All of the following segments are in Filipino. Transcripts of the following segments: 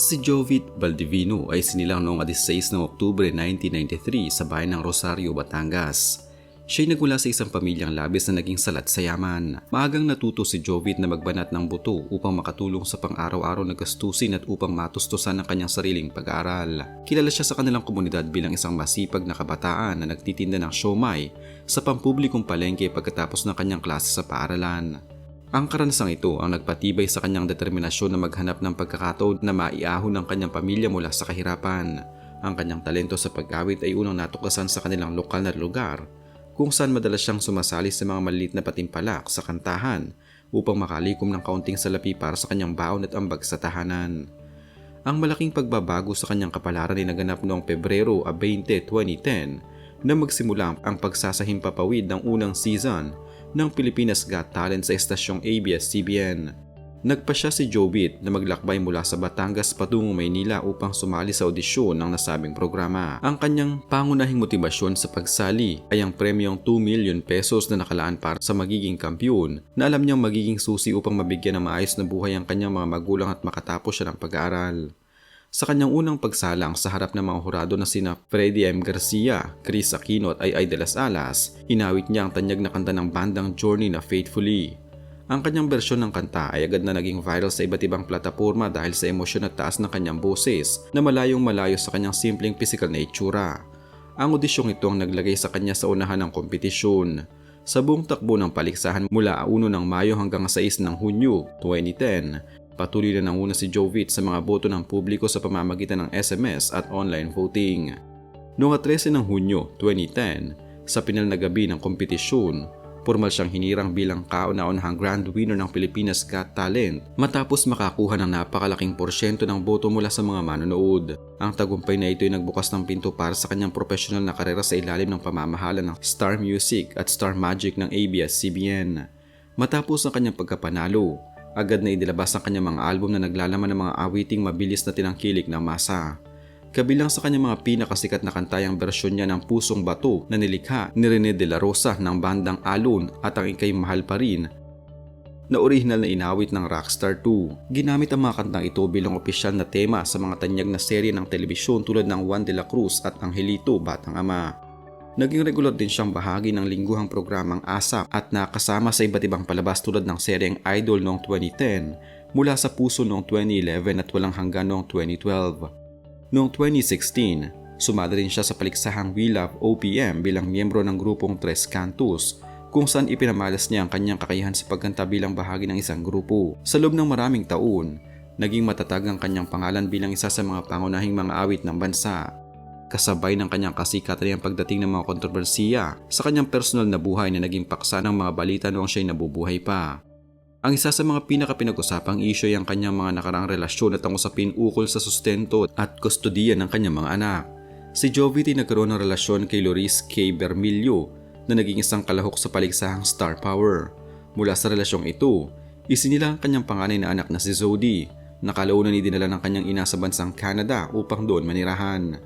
Si Jovit Baldivino ay sinilang noong 16 ng Oktubre 1993 sa bayan ng Rosario, Batangas. Siya'y nagmula sa isang pamilyang labis na naging salat sa yaman. Maagang natuto si Jovit na magbanat ng buto upang makatulong sa pang-araw-araw na gastusin at upang matustusan ang kanyang sariling pag-aaral. Kilala siya sa kanilang komunidad bilang isang masipag na kabataan na nagtitinda ng siomai sa pampublikong palengke pagkatapos ng kanyang klase sa paaralan. Ang karanasang ito ang nagpatibay sa kanyang determinasyon na maghanap ng pagkakataon na maiahon ng kanyang pamilya mula sa kahirapan. Ang kanyang talento sa pag-awit ay unang natuklasan sa kanilang lokal na lugar, kung saan madalas siyang sumasali sa mga maliit na patimpalak sa kantahan upang makalikom ng kaunting salapi para sa kanyang baon at ambag sa tahanan. Ang malaking pagbabago sa kanyang kapalaran ay naganap noong Pebrero 20, 2010 na magsimula ang pagsasahimpapawid ng unang season ng Pilipinas Got Talent sa estasyong ABS-CBN. Nagpa siya si Jovit na maglakbay mula sa Batangas patungo Maynila upang sumali sa audisyon ng nasabing programa. Ang kanyang pangunahing motibasyon sa pagsali ay ang premyong 2 million pesos na nakalaan para sa magiging kampiyon na alam niyang magiging susi upang mabigyan ng maayos na buhay ang kanyang mga magulang at makatapos siya ng pag-aaral. Sa kanyang unang pagsalang sa harap ng mga hurado na sina Freddy M. Garcia, Chris Aquino at Ay de las Alas, inawit niya ang tanyag na kanta ng bandang Journey na Faithfully. Ang kanyang bersyon ng kanta ay agad na naging viral sa iba't ibang plataporma dahil sa emosyon at taas ng kanyang boses na malayong malayo sa kanyang simpleng physical na itsura. Ang audisyong ito ang naglagay sa kanya sa unahan ng kompetisyon. Sa buong takbo ng paligsahan mula 1 ng Mayo hanggang 6 ng Hunyo 2010, patuloy na nanguna si Jovit sa mga boto ng publiko sa pamamagitan ng SMS at online voting. Noong 13 ng Hunyo 2010, sa pinal na gabi ng kompetisyon, formal siyang hinirang bilang kauna-unahang grand winner ng Pilipinas Got Talent matapos makakuha ng napakalaking porsyento ng boto mula sa mga manonood. Ang tagumpay na ito ay nagbukas ng pinto para sa kanyang profesional na karera sa ilalim ng pamamahala ng Star Music at Star Magic ng ABS-CBN. Matapos ang kanyang pagkapanalo, agad na idilabas ang kanyang mga album na naglalaman ng mga awiting mabilis na tinangkilik ng masa. Kabilang sa kanyang mga pinakasikat na kanta ang bersyon niya ng Pusong Bato na nilikha ni Rene de la Rosa ng bandang Alon at ang Ika'y Mahal Pa Rin na orihinal na inawit ng Rockstar 2. Ginamit ang mga kantang ito bilang opisyal na tema sa mga tanyag na serye ng telebisyon tulad ng Juan de la Cruz at Angelito, Batang Ama. Naging regular din siyang bahagi ng lingguhang programang ASAP at nakasama sa iba't ibang palabas tulad ng seryeng Idol noong 2010, Mula sa Puso noong 2011 at Walang Hanggan noong 2012. Noong 2016, sumali rin siya sa paliksahang We Love OPM bilang miyembro ng grupong Tres Cantos, kung saan ipinamalas niya ang kanyang kakayahan sa pagkanta bilang bahagi ng isang grupo. Sa loob ng maraming taon, naging matatag ang kanyang pangalan bilang isa sa mga pangunahing mga awit ng bansa. Kasabay ng kanyang kasikatan ang pagdating ng mga kontrobersiya sa kanyang personal na buhay na naging paksa ng mga balita noong siya'y nabubuhay pa. Ang isa sa mga pinakapinag-usapang isyu ay ang kanyang mga nakaraang relasyon at ang usapin ukol sa sustento at kustodiya ng kanyang mga anak. Si Jovit ay nagkaroon ng relasyon kay Loris K. Bermillo na naging isang kalahok sa paliksahang Star Power. Mula sa relasyong ito, isinila ang kanyang panganay na anak na si Zodi, na kalaunan idinala ng kanyang ina sa bansang Canada upang doon manirahan.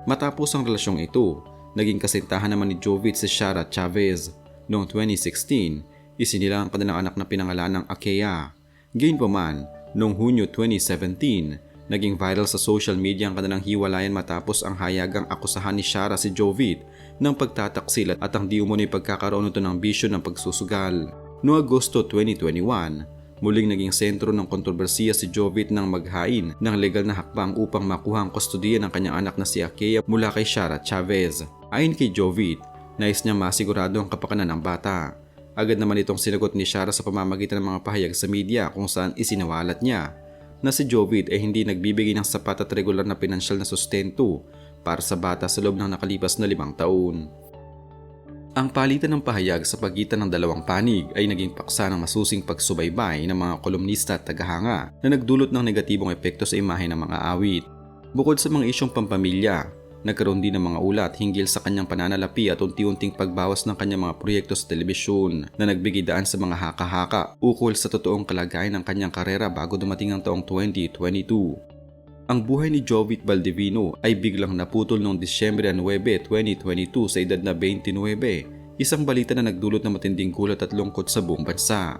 Matapos ang relasyong ito, naging kasintahan naman ni Jovit si Shara Chavez. Noong 2016, isinila ang kanilang anak na pinangalan ng Akea. Gayunpaman, noong Hunyo 2017, naging viral sa social media ang kanilang hiwalayan matapos ang hayagang akusahan ni Shara si Jovit ng pagtataksil at ang di umano'y pagkakaroon nito ng bisyo ng pagsusugal. Noong Agosto 2021, muling naging sentro ng kontrobersiya si Jovit nang maghain ng legal na hakbang upang makuha ang kustodiya ng kanyang anak na si Akea mula kay Shara Chavez. Ayon kay Jovit, nais niya masigurado ang kapakanan ng bata. Agad naman itong sinagot ni Shara sa pamamagitan ng mga pahayag sa media kung saan isinawalat niya na si Jovit ay hindi nagbibigay ng sapat at regular na pinansyal na sustento para sa bata sa loob ng nakalipas na 5 taon. Ang palitan ng pahayag sa pagitan ng dalawang panig ay naging paksa ng masusing pagsubaybay ng mga kolumnista at tagahanga na nagdulot ng negatibong epekto sa imahe ng mga awit. Bukod sa mga isyong pampamilya, nagkaroon din ng mga ulat hinggil sa kanyang pananalapi at unti-unting pagbawas ng kanyang mga proyekto sa telebisyon na nagbigay daan sa mga haka-haka ukol sa totoong kalagayan ng kanyang karera bago dumating ang taong 2022. Ang buhay ni Jovit Baldivino ay biglang naputol noong Disyembre 9, 2022 sa edad na 29, isang balita na nagdulot ng matinding gulat at lungkot sa buong bansa.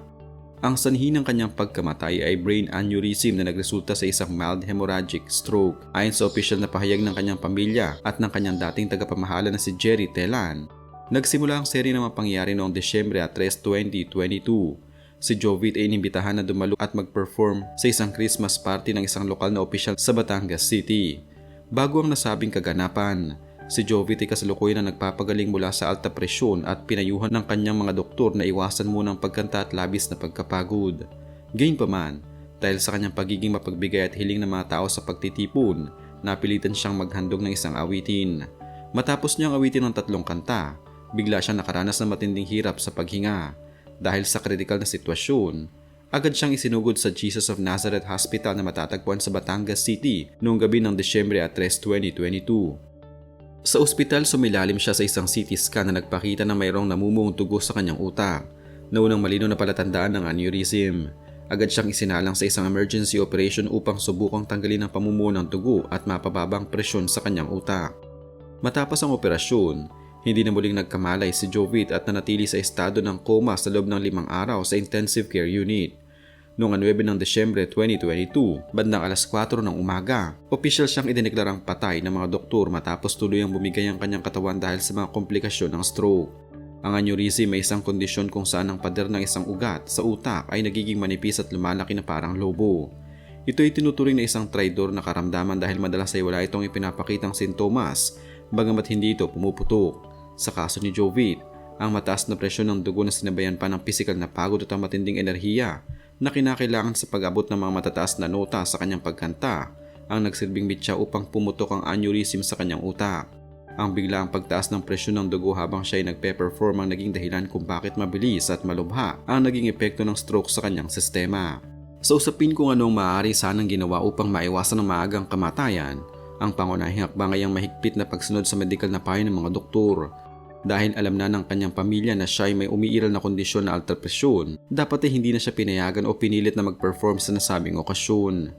Ang sanhi ng kanyang pagkamatay ay brain aneurysm na nagresulta sa isang mild hemorrhagic stroke. Ayon sa opisyal na pahayag ng kanyang pamilya at ng kanyang dating tagapamahala na si Jerry Telan, nagsimula ang serye ng mga pangyayari noong Desyembre 3, 2022. Si Jovit ay inimbitahan na dumalo at mag-perform sa isang Christmas party ng isang lokal na opisyal sa Batangas City. Bago ang nasabing kaganapan, si Jovit ay kasalukuyan na nagpapagaling mula sa alta presyon at pinayuhan ng kanyang mga doktor na iwasan muna ang pagkanta at labis na pagkapagod. Gayunpaman, dahil sa kanyang pagiging mapagbigay at hiling ng mga tao sa pagtitipon, napilitan siyang maghandog ng isang awitin. Matapos niyang awitin ng 3 kanta, bigla siyang nakaranas ng matinding hirap sa paghinga. Dahil sa kritikal na sitwasyon, agad siyang isinugod sa Jesus of Nazareth Hospital na matatagpuan sa Batangas City noong gabi ng Desyembre 3, 2022. Sa ospital, sumilalim siya sa isang CT scan na nagpakita na mayroong namumuong dugo sa kanyang utak na unang malinaw na palatandaan ng aneurysm. Agad siyang isinalang sa isang emergency operation upang subukang tanggalin ang pamumuo ng dugo at mapababang presyon sa kanyang utak. Matapos ang operasyon, hindi na muling nagkamalay si Jovit at nanatili sa estado ng coma sa loob ng 5 araw sa intensive care unit. Noong 9 ng Desyembre 2022, bandang alas 4 ng umaga, opisyal siyang idineklarang patay ng mga doktor matapos tuluyang bumigay ang kanyang katawan dahil sa mga komplikasyon ng stroke. Ang aneurysm ay isang kondisyon kung saan ang pader ng isang ugat sa utak ay nagiging manipis at lumalaki na parang lobo. Ito ay tinuturing na isang traidor na karamdaman dahil madalas ay wala itong ipinapakitang sintomas, bagamat hindi ito pumuputok. Sa kaso ni Jovit, ang mataas na presyon ng dugo na sinabayan pa ng pisikal na pagod at ang matinding enerhiya na kinakailangan sa pag-abot ng mga matataas na nota sa kanyang pagkanta ang nagsilbing mitya upang pumutok ang aneurysm sa kanyang utak. Ang biglaang pagtaas ng presyon ng dugo habang siya ay nagpe-perform ang naging dahilan kung bakit mabilis at malubha ang naging epekto ng stroke sa kanyang sistema. Sa usapin kung anong maaari sanang ginawa upang maiwasan ang maagang kamatayan, ang pangunahing hakbang ay ang mahigpit na pagsunod sa medikal na payo ng mga doktor. Dahil alam na ng kanyang pamilya na siya ay may umiiral na kondisyon na altapresyon, dapat ay hindi na siya pinayagan o pinilit na mag-perform sa nasabing okasyon.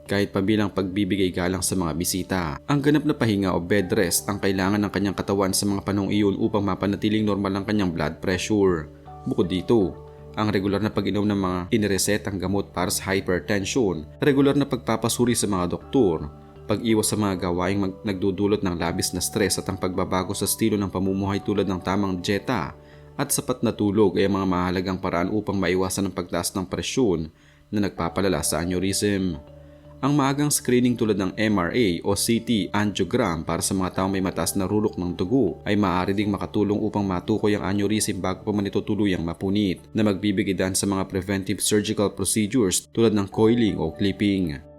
Kahit pa bilang pagbibigay galang sa mga bisita, ang ganap na pahinga o bed rest ang kailangan ng kanyang katawan sa mga panahong iyon upang mapanatiling normal ang kanyang blood pressure. Bukod dito, ang regular na pag-inom ng mga iniresetang gamot para sa hypertension, regular na pagpapasuri sa mga doktor, pag-iwas sa mga gawaing nagdudulot ng labis na stress at ang pagbabago sa estilo ng pamumuhay tulad ng tamang dieta at sapat na tulog ay mga mahalagang paraan upang maiwasan ang pagtaas ng presyon na nagpapalala sa aneurysm. Ang maagang screening tulad ng MRA o CT angiogram para sa mga taong may mataas na rurok ng dugo ay maaari ding makatulong upang matukoy ang aneurysm bago pa man ito tuluyang mapunit na magbibigay daan sa mga preventive surgical procedures tulad ng coiling o clipping.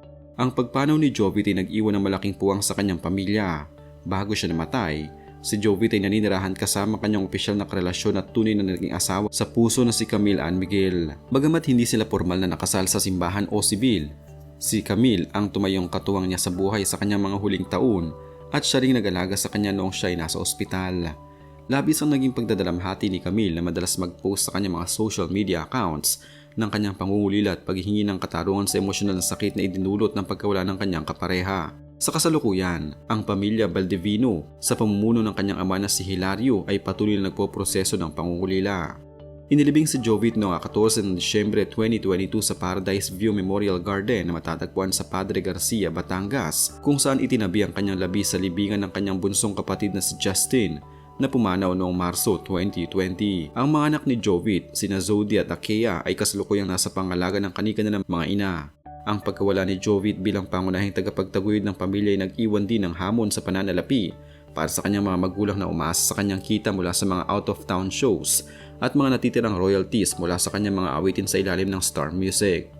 Ang pagpanaw ni Jovit ay nag-iwan ng malaking puwang sa kanyang pamilya. Bago siya namatay, si Jovit ay naninirahan kasama kanyang opisyal na karelasyon at tunay na naging asawa sa puso na si Camille Ann Miguel. Bagamat hindi sila formal na nakasal sa simbahan o sibil, si Camille ang tumayong katuwang niya sa buhay sa kanyang mga huling taon at siya ring nag-alaga sa kanya noong siya ay nasa ospital. Labis ang naging pagdadalamhati ni Camille na madalas mag-post sa kanyang mga social media accounts ng kanyang pangungulila at paghihingi ng katarungan sa emosyonal na sakit na idinulot ng pagkawala ng kanyang kapareha. Sa kasalukuyan, ang pamilya Valdivino sa pamumuno ng kanyang ama na si Hilario ay patuloy na nagpoproseso ng pangungulila. Inilibing si Jovit noong 14 ng Disyembre 2022 sa Paradise View Memorial Garden na matatagpuan sa Padre Garcia, Batangas, kung saan itinabi ang kanyang labi sa libingan ng kanyang bunsong kapatid na si Justin na pumanaw noong Marso 2020. Ang mga anak ni Jovit, sina Zodi at Akea ay kasalukuyang nasa pangalaga ng kani-kanila mga ina. Ang pagkawala ni Jovit bilang pangunahing tagapagtaguyod ng pamilya ay nag-iwan din ng hamon sa pananalapi para sa kanyang mga magulang na umaasa sa kanyang kita mula sa mga out-of-town shows at mga natitirang royalties mula sa kanyang mga awitin sa ilalim ng Star Music.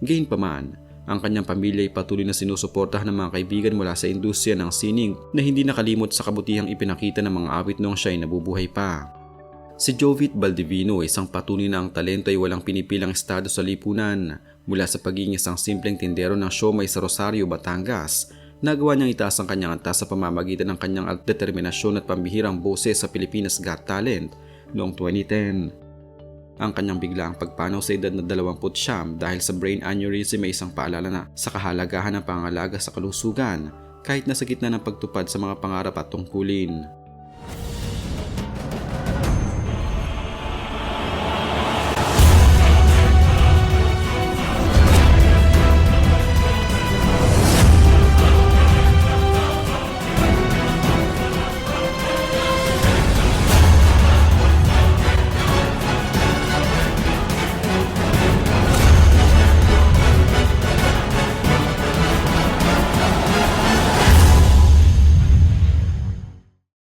Gayunpaman, ang kanyang pamilya ay patuloy na sinusuportahan ng mga kaibigan mula sa industriya ng sining na hindi nakalimot sa kabutihang ipinakita ng mga awit noong siya ay nabubuhay pa. Si Jovit Valdivino ay isang patunay na ang talento ay walang pinipilang estado sa lipunan. Mula sa pagiging isang simpleng tindero ng siomai sa Rosario, Batangas, nagawa niyang itaas ang kanyang antas sa pamamagitan ng kanyang determinasyon at pambihirang boses sa Pilipinas Got Talent noong 2010. Ang kanyang biglaang pagpanaw sa edad na 29 dahil sa brain aneurysm ay isang paalala na sa kahalagahan ng pangalaga sa kalusugan kahit nasa gitna ng pagtupad sa mga pangarap at tungkulin.